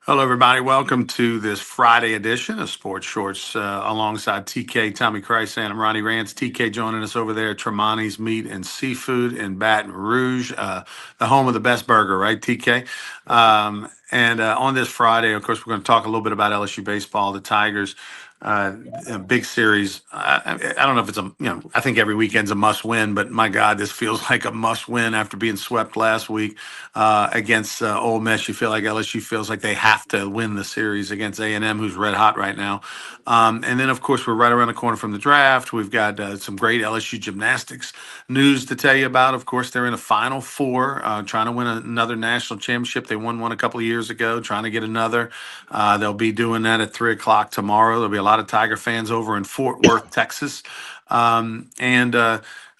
Hello, everybody. Welcome to this Friday edition of Sports Shorts alongside TK Tommy Krysan. I'm Ronnie Rantz. TK joining us over there at Tremonti's Meat and Seafood in Baton Rouge, the home of the best burger, right, TK? And on this Friday, of course, we're going to talk a little bit about LSU baseball, the Tigers. A big series. I don't know if it's I think every weekend's a must win, but my God, this feels like a must win after being swept last week against Ole Miss. You feel like LSU feels like they have to win the series against A&M, who's red hot right now. And then, of course, we're right around the corner from the draft. We've got some great LSU gymnastics news to tell you about. Of course, they're in a Final Four, trying to win another national championship. They won one a couple of years ago, trying to get another. They'll be doing that at 3 o'clock tomorrow. There'll be a lot of Tiger fans over in Fort Worth, Texas. A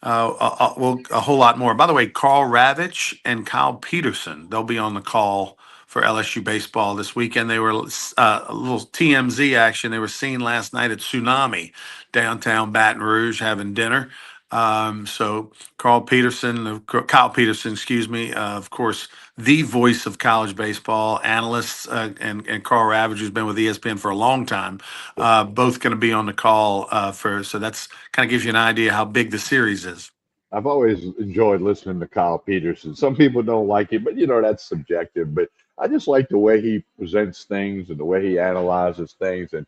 whole lot more. By the way, Carl Ravitch and Kyle Peterson, they'll be on the call for LSU baseball this weekend. They were a little TMZ action. They were seen last night at Tsunami downtown Baton Rouge having dinner. So Kyle Peterson, excuse me, of course, the voice of college baseball analysts, and Carl Ravitch, who's been with ESPN for a long time, both going to be on the call so that's kind of gives you an idea how big the series is. I've always enjoyed listening to Kyle Peterson. Some people don't like it, but that's subjective. But I just like the way he presents things and the way he analyzes things. And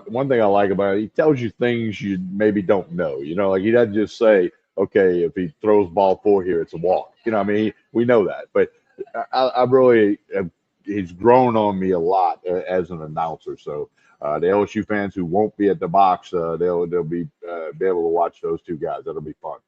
one thing I like about it, he tells you things you maybe don't know. Like he doesn't just say, okay, if he throws ball four here, it's a walk. We know that. But I really, he's grown on me a lot as an announcer. So the LSU fans who won't be at the box, they'll be able to watch those two guys. That'll be fun.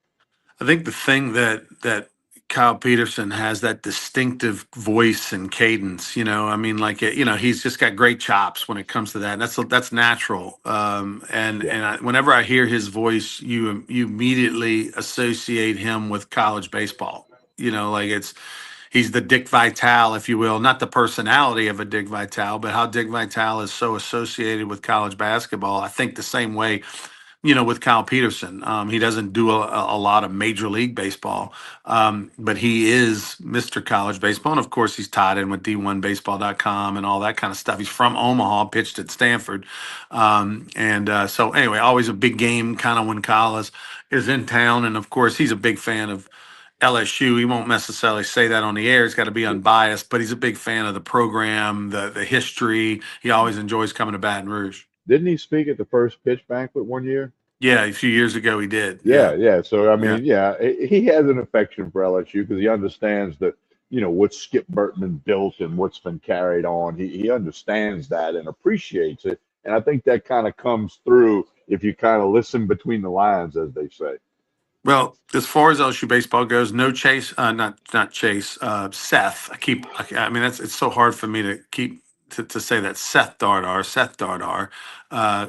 I think the thing that Kyle Peterson has, that distinctive voice and cadence. I mean, like he's just got great chops when it comes to that. And that's natural. Whenever I hear his voice, you immediately associate him with college baseball. Like he's the Dick Vitale, if you will, not the personality of a Dick Vitale, but how Dick Vitale is so associated with college basketball. I think the same way with Kyle Peterson. He doesn't do a lot of Major League Baseball, but he is Mr. College Baseball. And of course, he's tied in with D1Baseball.com and all that kind of stuff. He's from Omaha, pitched at Stanford. So, anyway, always a big game kind of when Kyle is in town. And of course, he's a big fan of LSU. He won't necessarily say that on the air. He's got to be unbiased, but he's a big fan of the program, the history. He always enjoys coming to Baton Rouge. Didn't he speak at the first pitch banquet one year? Yeah, a few years ago he did. Yeah, Yeah. yeah. So I Yeah. mean, yeah, he has an affection for LSU because he understands that what Skip Bertman built and what's been carried on. He understands that and appreciates it, and I think that kind of comes through if you kind of listen between the lines, as they say. Well, as far as LSU baseball goes, no Chase, not Chase, Seth. I mean, it's so hard for me to keep to say that Seth Dardar.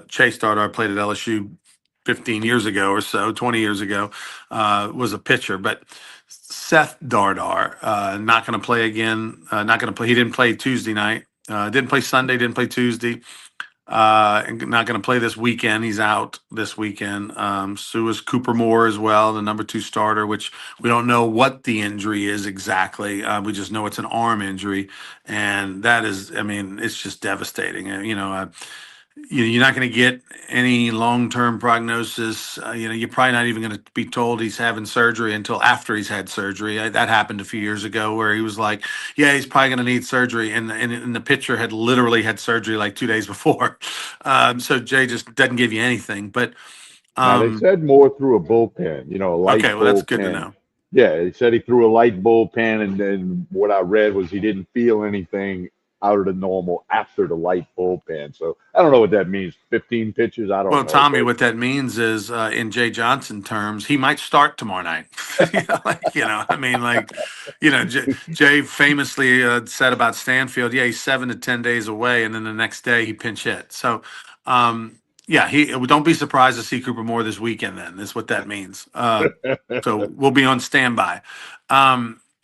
Chase Dardar played at LSU 15 years ago or so, 20 years ago, was a pitcher. But Seth Dardar, not going to play again. Not going to play. He didn't play Tuesday night. Didn't play Sunday. Didn't play Tuesday. And not going to play this weekend. He's out this weekend. So is Cooper Moore as well, the number 2 starter, which we don't know what the injury is exactly. We just know it's an arm injury, and that is, I mean, it's just devastating. You're not going to get any long-term prognosis. You're probably not even going to be told he's having surgery until after he's had surgery. That happened a few years ago where he was like, yeah, he's probably going to need surgery. And the pitcher had literally had surgery like 2 days before. So Jay just doesn't give you anything. But Now they said more through a bullpen, a light okay, well, that's good to bullpen. know. Yeah, he said he threw a light bullpen, and then what I read was he didn't feel anything out of the normal after the light bullpen. So I don't know what that means. 15 pitches, I don't Well, know, Tommy, but what that means is, in Jay Johnson terms, he might start tomorrow night. I mean, Jay famously said about Stanfield, yeah, he's 7 to 10 days away, and then the next day he pinch hit. So, yeah, he don't be surprised to see Cooper Moore this weekend. Then is what that means. So we'll be on standby.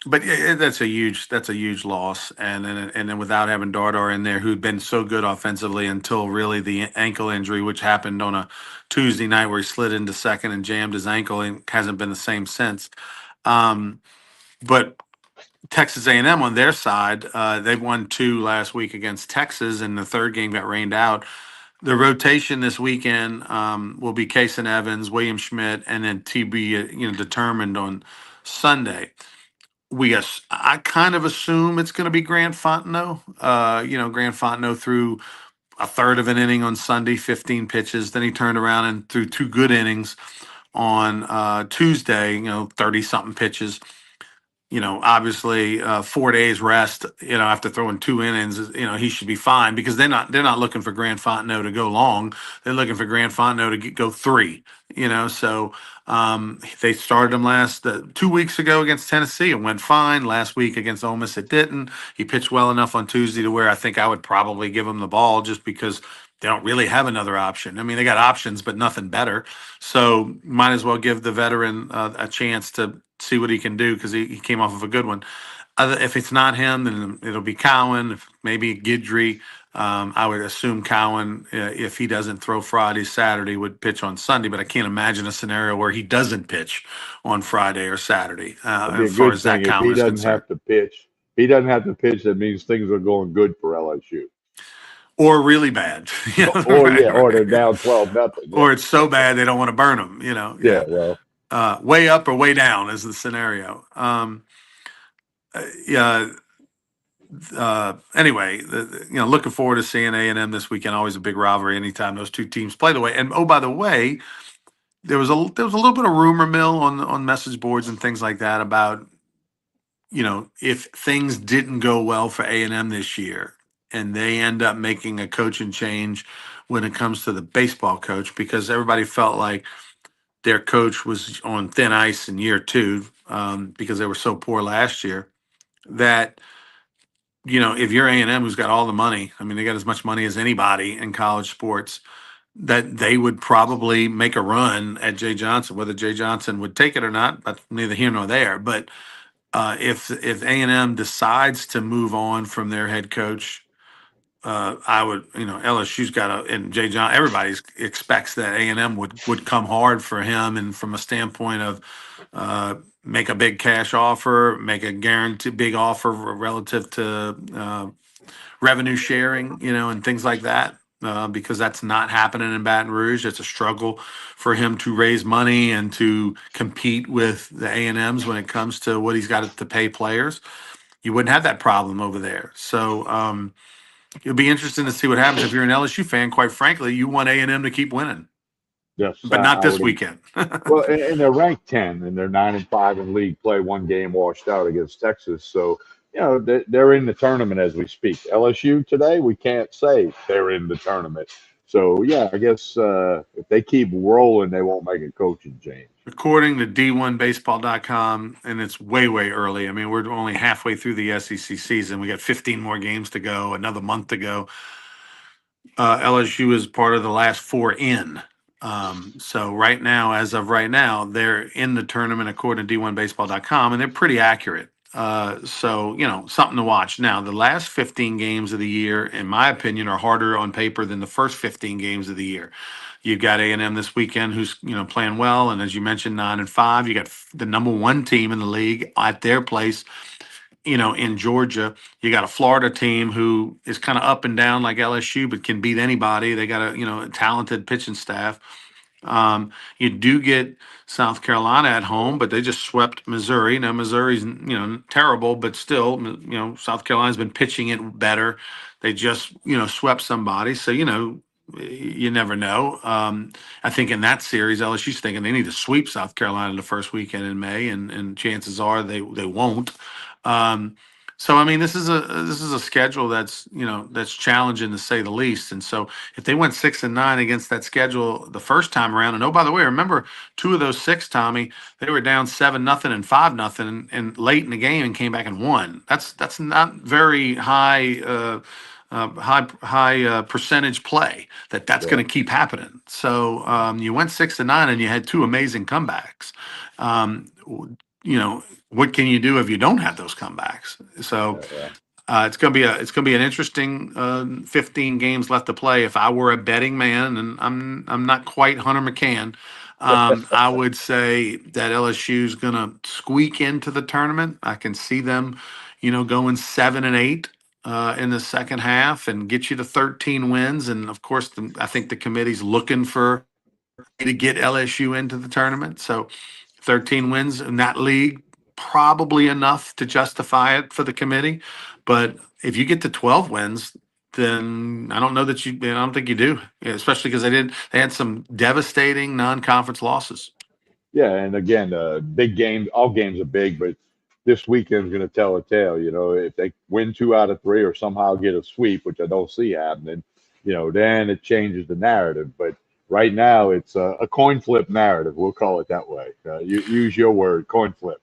But yeah, that's a huge loss, and then without having Dardar in there, who'd been so good offensively until really the ankle injury, which happened on a Tuesday night where he slid into second and jammed his ankle and hasn't been the same since. Um, but Texas A&M on their side, they won two last week against Texas, and the third game got rained out. The rotation this weekend will be Kason Evans, William Schmidt, and then TB, determined on Sunday. I kind of assume it's going to be Grant Fontenot. Grant Fontenot threw a third of an inning on Sunday, 15 pitches. Then he turned around and threw two good innings on Tuesday, 30 something pitches. Obviously 4 days rest, after throwing two innings, he should be fine because they're not looking for Grant Fontenot to go long. They're looking for Grant Fontenot to go three, so they started him 2 weeks ago against Tennessee. It went fine. Last week against Ole Miss, it didn't. He pitched well enough on Tuesday to where I think I would probably give him the ball just because they don't really have another option. I mean, they got options, but nothing better. So might as well give the veteran a chance to see what he can do because he came off of a good one. If it's not him, then it'll be Cowan, maybe Guidry. I would assume Cowan, if he doesn't throw Friday, Saturday, would pitch on Sunday. But I can't imagine a scenario where he doesn't pitch on Friday or Saturday. It'd be a As far good as Zach thing if Cowan he is doesn't concerned, have to pitch. He doesn't have to pitch. That means things are going good for LSU. or really bad, Or right, yeah, or they're right. down 12-0. Yeah. Or it's so bad they don't want to burn him. Yeah. Yeah. Well, Way up or way down is the scenario. Yeah. Anyway, looking forward to seeing A&M this weekend. Always a big rivalry anytime those two teams play the way. And oh, by the way, there was a little bit of rumor mill on message boards and things like that about if things didn't go well for A&M this year and they end up making a coaching change when it comes to the baseball coach because everybody felt like their coach was on thin ice in year two because they were so poor last year that if you're A&M who's got all the money, I mean, they got as much money as anybody in college sports, that they would probably make a run at Jay Johnson. Whether Jay Johnson would take it or not, that's neither here nor there. But if A&M decides to move on from their head coach, I would, LSU's got and Jay John, everybody expects that A&M would come hard for him, and from a standpoint of make a big cash offer, make a guaranteed big offer relative to revenue sharing, and things like that. Because that's not happening in Baton Rouge. It's a struggle for him to raise money and to compete with the A&Ms when it comes to what he's got to pay players. You wouldn't have that problem over there. So it'll be interesting to see what happens. If you're an LSU fan, quite frankly, you want A&M to keep winning, yes, but not I this would. weekend. Well, and they're ranked 10, and they're 9-5 in league play. One game washed out against Texas, so they're in the tournament as we speak. LSU today, we can't say they're in the tournament. So yeah, I guess if they keep rolling, they won't make a coaching change. According to D1Baseball.com, and it's way, way early. I mean, we're only halfway through the SEC season. We got 15 more games to go, another month to go. LSU is part of the last four in. So right now, as of right now, they're in the tournament according to D1Baseball.com, and they're pretty accurate. So something to watch. Now, the last 15 games of the year, in my opinion, are harder on paper than the first 15 games of the year. You've got A&M this weekend, who's playing well, and as you mentioned, 9-5. You got the number one team in the league at their place, in Georgia. You got a Florida team who is kind of up and down like LSU, but can beat anybody. They got a talented pitching staff. You do get South Carolina at home, but they just swept Missouri. Now Missouri's terrible, but still, South Carolina's been pitching it better. They just swept somebody, so you never know. I think in that series, LSU's thinking they need to sweep South Carolina the first weekend in May, and chances are they won't. So I mean, this is a schedule that's challenging to say the least. And so if they went 6-9 against that schedule the first time around, and oh by the way, remember two of those six, Tommy, they were down 7-0 and 5-0, and late in the game and came back and won. That's not very high. High percentage play that's Yeah, going to keep happening. So you went 6-9 and you had two amazing comebacks. Um, what can you do if you don't have those comebacks? So yeah, yeah. it's gonna be an interesting 15 games left to play. If I were a betting man, and I'm not quite Hunter McCann, I would say that LSU is going to squeak into the tournament. I can see them, going 7-8 in the second half and get you to 13 wins. And of course, I think the committee's looking for to get LSU into the tournament. So 13 wins in that league, probably enough to justify it for the committee. But if you get to 12 wins, then I don't know that I don't think you do, especially because they had some devastating non-conference losses. Yeah, and again, big games. All games are big, but this weekend's going to tell a tale. If they win 2 out of 3 or somehow get a sweep, which I don't see happening, then it changes the narrative. But right now, it's a coin flip narrative. We'll call it that way. You use your word, coin flip.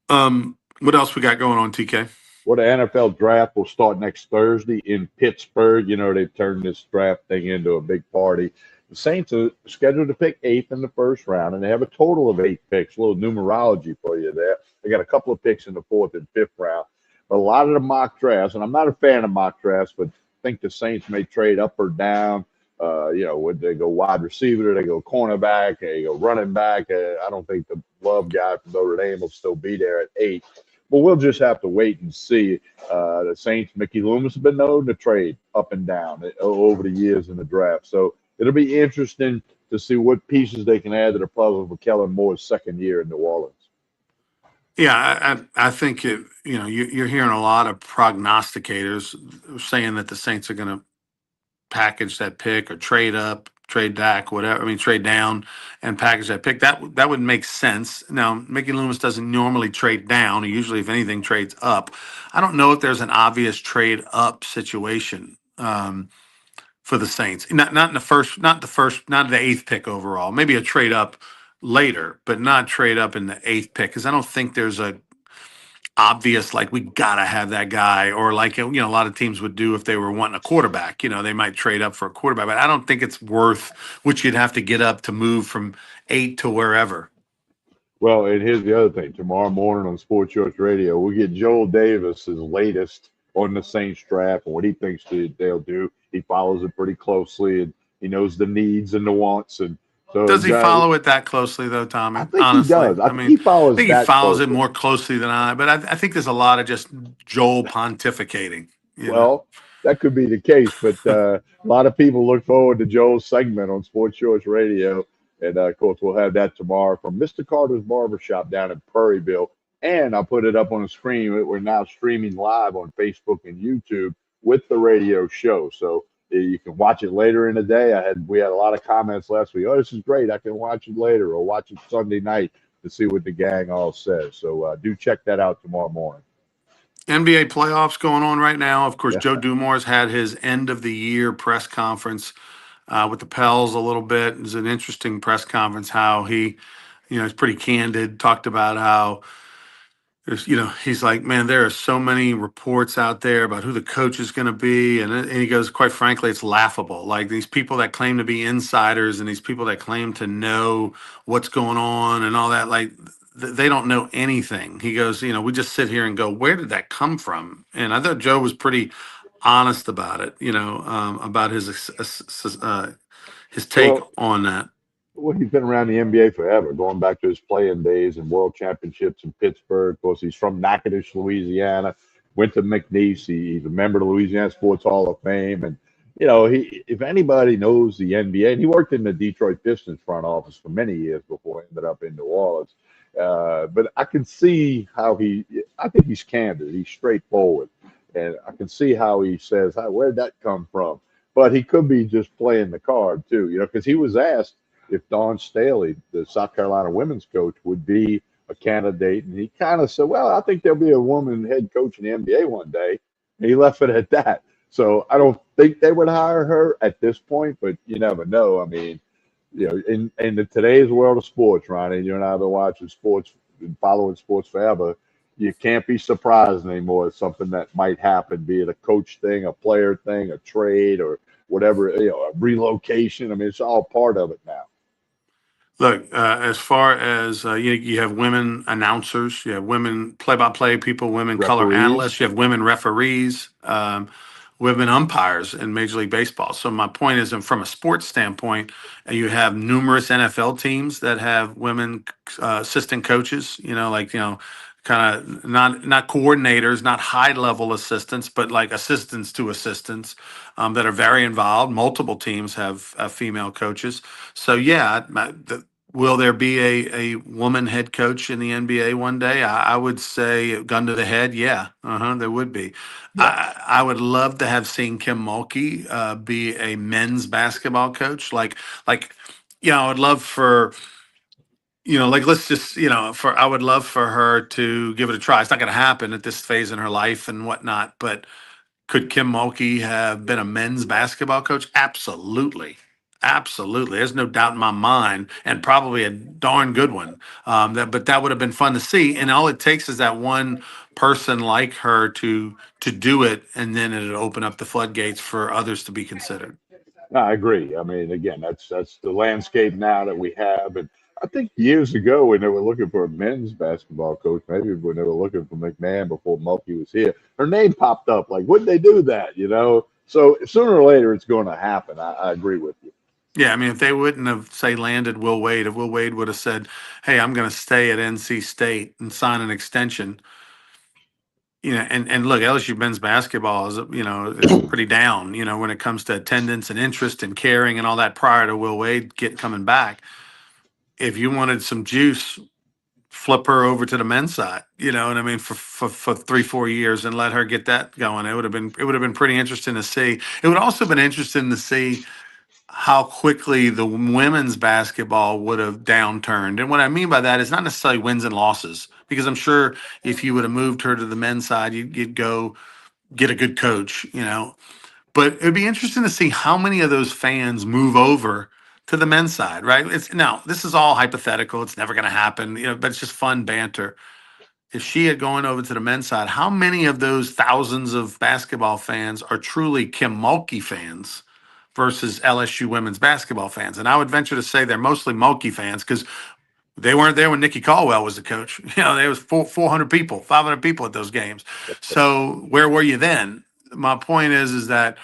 What else we got going on, TK? Well, the NFL draft will start next Thursday in Pittsburgh. They've turned this draft thing into a big party. The Saints are scheduled to pick eighth in the first round, and they have a total of 8 picks. A little numerology for you there. They got a couple of picks in the fourth and fifth round. But a lot of the mock drafts, and I'm not a fan of mock drafts, but I think the Saints may trade up or down. Would they go wide receiver? They go cornerback? They go running back? I don't think the Love guy from Notre Dame will still be there at 8. But we'll just have to wait and see. The Saints, Mickey Loomis, have been known to trade up and down over the years in the draft. So it'll be interesting to see what pieces they can add to the puzzle for Kellen Moore's second year in New Orleans. Yeah, I think you're hearing a lot of prognosticators saying that the Saints are going to package that pick or trade up, trade back, whatever. I mean, trade down and package that pick. That would make sense. Now, Mickey Loomis doesn't normally trade down. He usually, if anything, trades up. I don't know if there's an obvious trade up situation for the Saints. Not in the first, not the eighth pick overall. Maybe a trade up later, but not trade up in the eighth pick because I don't think there's a obvious like we gotta have that guy, or like a lot of teams would do if they were wanting a quarterback. They might trade up for a quarterback, but I don't think it's worth what you'd have to get up to move from 8 to wherever. Well, and here's the other thing. Tomorrow morning on Sports Church Radio, we get Joel Davis's latest on the Saints draft and what he thinks they'll do. He follows it pretty closely, and he knows the needs and the wants. And so, does he follow it that closely, though, Tommy? I think honestly, he does. I think he follows. I think he follows closely. it more closely than I. But I think there's a lot of just Joel pontificating. Well, that could be the case, but a lot of people look forward to Joel's segment on Sports Church Radio. And, of course, we'll have that tomorrow from Mr. Carter's Barbershop down in Prairieville. And I'll put it up on the screen. We're now streaming live on Facebook and YouTube with the radio show. So you can watch it later in the day. We had a lot of comments last week. Oh, this is great. I can watch it later or watch it Sunday night to see what the gang all says. So do check that out tomorrow morning. NBA playoffs going on right now. Of course, Joe Dumars had his end of the year press conference with the Pels a little bit. It was an interesting press conference how he, he's pretty candid, talked about how there's, he's like, man, there are so many reports out there about who the coach is going to be. And he goes, quite frankly, it's laughable. Like these people that claim to be insiders and these people that claim to know what's going on and all that, like they don't know anything. He goes, we just sit here and go, where did that come from? And I thought Joe was pretty honest about it, about his take on that. Well, he's been around the NBA forever, going back to his playing days and world championships in Pittsburgh. Of course, he's from Natchitoches, Louisiana, went to McNeese. He's a member of the Louisiana Sports Hall of Fame. And, if anybody knows the NBA, and he worked in the Detroit Pistons front office for many years before he ended up in New Orleans. But I can see how I think he's candid. He's straightforward. And I can see how he says, where'd that come from? But he could be just playing the card, too, because he was asked if Dawn Staley, the South Carolina women's coach, would be a candidate. And he kind of said, well, I think there'll be a woman head coach in the NBA one day. And he left it at that. So I don't think they would hire her at this point, but you never know. I mean, in today's world of sports, Ronnie, you and I have been watching sports and following sports forever. You can't be surprised anymore. It's something that might happen, be it a coach thing, a player thing, a trade, or whatever, a relocation. I mean, it's all part of it now. Look, as far as you have women announcers, you have women play-by-play people, women color analysts, you have women referees. women umpires in Major League Baseball. So my point is, and from a sports standpoint, you have numerous NFL teams that have women assistant coaches. Kind of not coordinators, not high level assistants, but like assistants to assistants that are very involved. Multiple teams have female coaches. So yeah, will there be a woman head coach in the NBA one day? I would say, gun to the head, yeah, there would be. Yeah, I would love to have seen Kim Mulkey be a men's basketball coach. I would love for, like, let's just, I would love for her to give it a try. It's not going to happen at this phase in her life and whatnot, but could Kim Mulkey have been a men's basketball coach? Absolutely. Absolutely. There's no doubt in my mind, and probably a darn good one. But that would have been fun to see. And all it takes is that one person like her to do it, and then it'll open up the floodgates for others to be considered. I agree. I mean, again, that's the landscape now that we have, and I think years ago when they were looking for a men's basketball coach, maybe when they were looking for McMahon before Mulkey was here, her name popped up. Like, wouldn't they do that? So sooner or later, it's going to happen. I agree with you. Yeah, I mean, if they wouldn't have, say, landed Will Wade, if Will Wade would have said, "Hey, I'm going to stay at NC State and sign an extension," and look, LSU men's basketball is pretty down, when it comes to attendance and interest and caring and all that prior to Will Wade coming back. If you wanted some juice, flip her over to the men's side, you know what I mean, for 3-4 years and let her get that going. It would have been pretty interesting to see. It would also been interesting to see how quickly the women's basketball would have downturned. And what I mean by that is not necessarily wins and losses, because I'm sure if you would have moved her to the men's side, you'd go get a good coach, But it'd be interesting to see how many of those fans move over to the men's side, right? This is all hypothetical. It's never going to happen, but it's just fun banter. If she had gone over to the men's side, how many of those thousands of basketball fans are truly Kim Mulkey fans versus LSU women's basketball fans? And I would venture to say they're mostly Mulkey fans, because they weren't there when Nikki Caldwell was the coach. There was 400 people, 500 people at those games. So where were you then? My point is that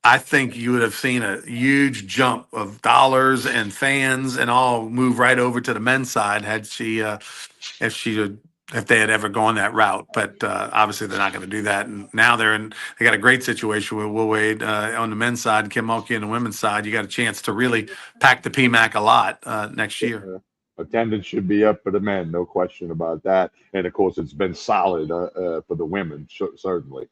I think you would have seen a huge jump of dollars and fans and all move right over to the men's side had if she had if they had ever gone that route. But obviously they're not going to do that. And now they got a great situation with Will Wade on the men's side, Kim Mulkey on the women's side. You got a chance to really pack the PMAC a lot next year. Attendance should be up for the men, no question about that. And of course, it's been solid for the women, certainly.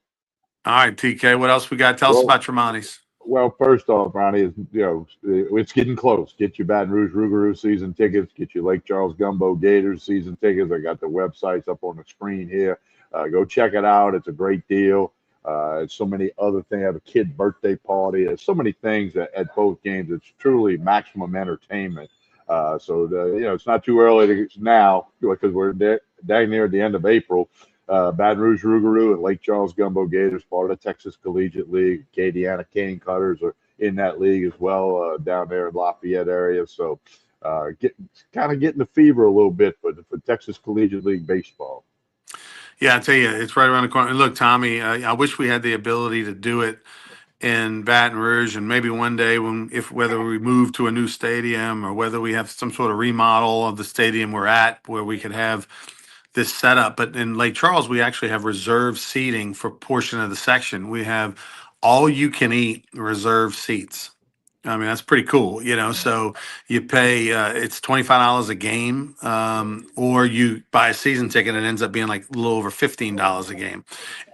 All right, TK, what else we got? Tell us Well, about Tremonti's. Well, first off, Ronnie, it's getting close. Get your Baton Rouge Rougarou season tickets. Get your Lake Charles Gumbo Gators season tickets. I got the websites up on the screen here. Go check it out. It's a great deal. So many other things. I have a kid birthday party. There's so many things at both games. It's truly maximum entertainment. It's not too early now because we're dang near the end of April. Baton Rouge Rougarou and Lake Charles Gumbo Gators, part of the Texas Collegiate League. Acadiana Cane Cutters are in that league as well, down there in Lafayette area. So getting the fever a little bit for Texas Collegiate League baseball. Yeah, I tell you, it's right around the corner. And look, Tommy, I wish we had the ability to do it in Baton Rouge, and maybe one day whether we move to a new stadium or whether we have some sort of remodel of the stadium we're at, where we could have this setup. But in Lake Charles, we actually have reserved seating for a portion of the section. We have all you can eat reserved seats. I mean, that's pretty cool, So you pay, it's $25 a game, or you buy a season ticket and it ends up being like a little over $15 a game.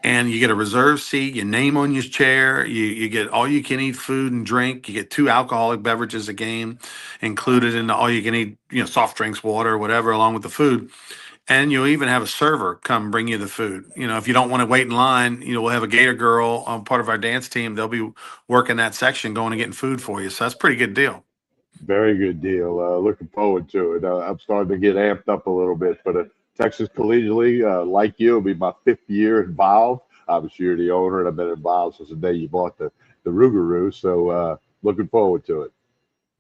And you get a reserved seat, your name on your chair, you get all you can eat food and drink, you get 2 alcoholic beverages a game included in the all you can eat, soft drinks, water, whatever, along with the food. And you'll even have a server come bring you the food. If you don't want to wait in line, we'll have a Gator girl on part of our dance team. They'll be working that section, going and getting food for you. So that's a pretty good deal. Very good deal. Looking forward to it. I'm starting to get amped up a little bit for the Texas Collegiate League. Like you, it'll be my 5th year involved. Obviously, you're the owner, and I've been involved since the day you bought the Rougarou. So looking forward to it.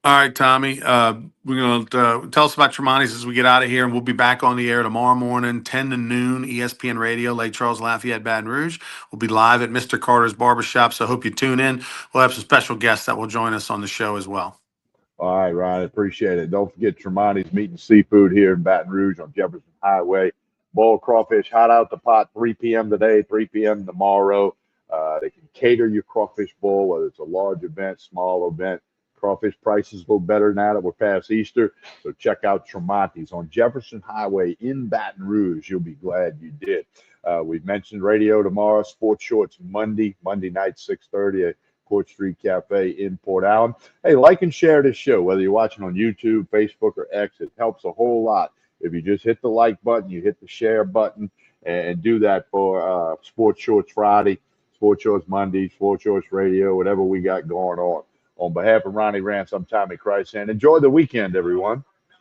All right, Tommy. We're going to tell us about Tremonti's as we get out of here, and we'll be back on the air tomorrow morning, 10 to noon, ESPN Radio, Lake Charles, Lafayette, Baton Rouge. We'll be live at Mr. Carter's Barbershop, so I hope you tune in. We'll have some special guests that will join us on the show as well. All right, Ryan, appreciate it. Don't forget Tremonti's Meat and Seafood here in Baton Rouge on Jefferson Highway. Boiled crawfish hot out the pot, 3 p.m. today, 3 p.m. tomorrow. They can cater your crawfish bowl, whether it's a large event, small event. Crawfish prices a little better now that we're past Easter. So check out Tremonti's on Jefferson Highway in Baton Rouge. You'll be glad you did. We've mentioned radio tomorrow, Sports Shorts Monday night, 6:30 at Court Street Cafe in Port Allen. Hey, like and share this show, whether you're watching on YouTube, Facebook, or X. It helps a whole lot. If you just hit the like button, you hit the share button, and do that for Sports Shorts Friday, Sports Shorts Monday, Sports Shorts Radio, whatever we got going on. On behalf of Ronnie Rantz, I'm Tommy Krysan. Enjoy the weekend, everyone.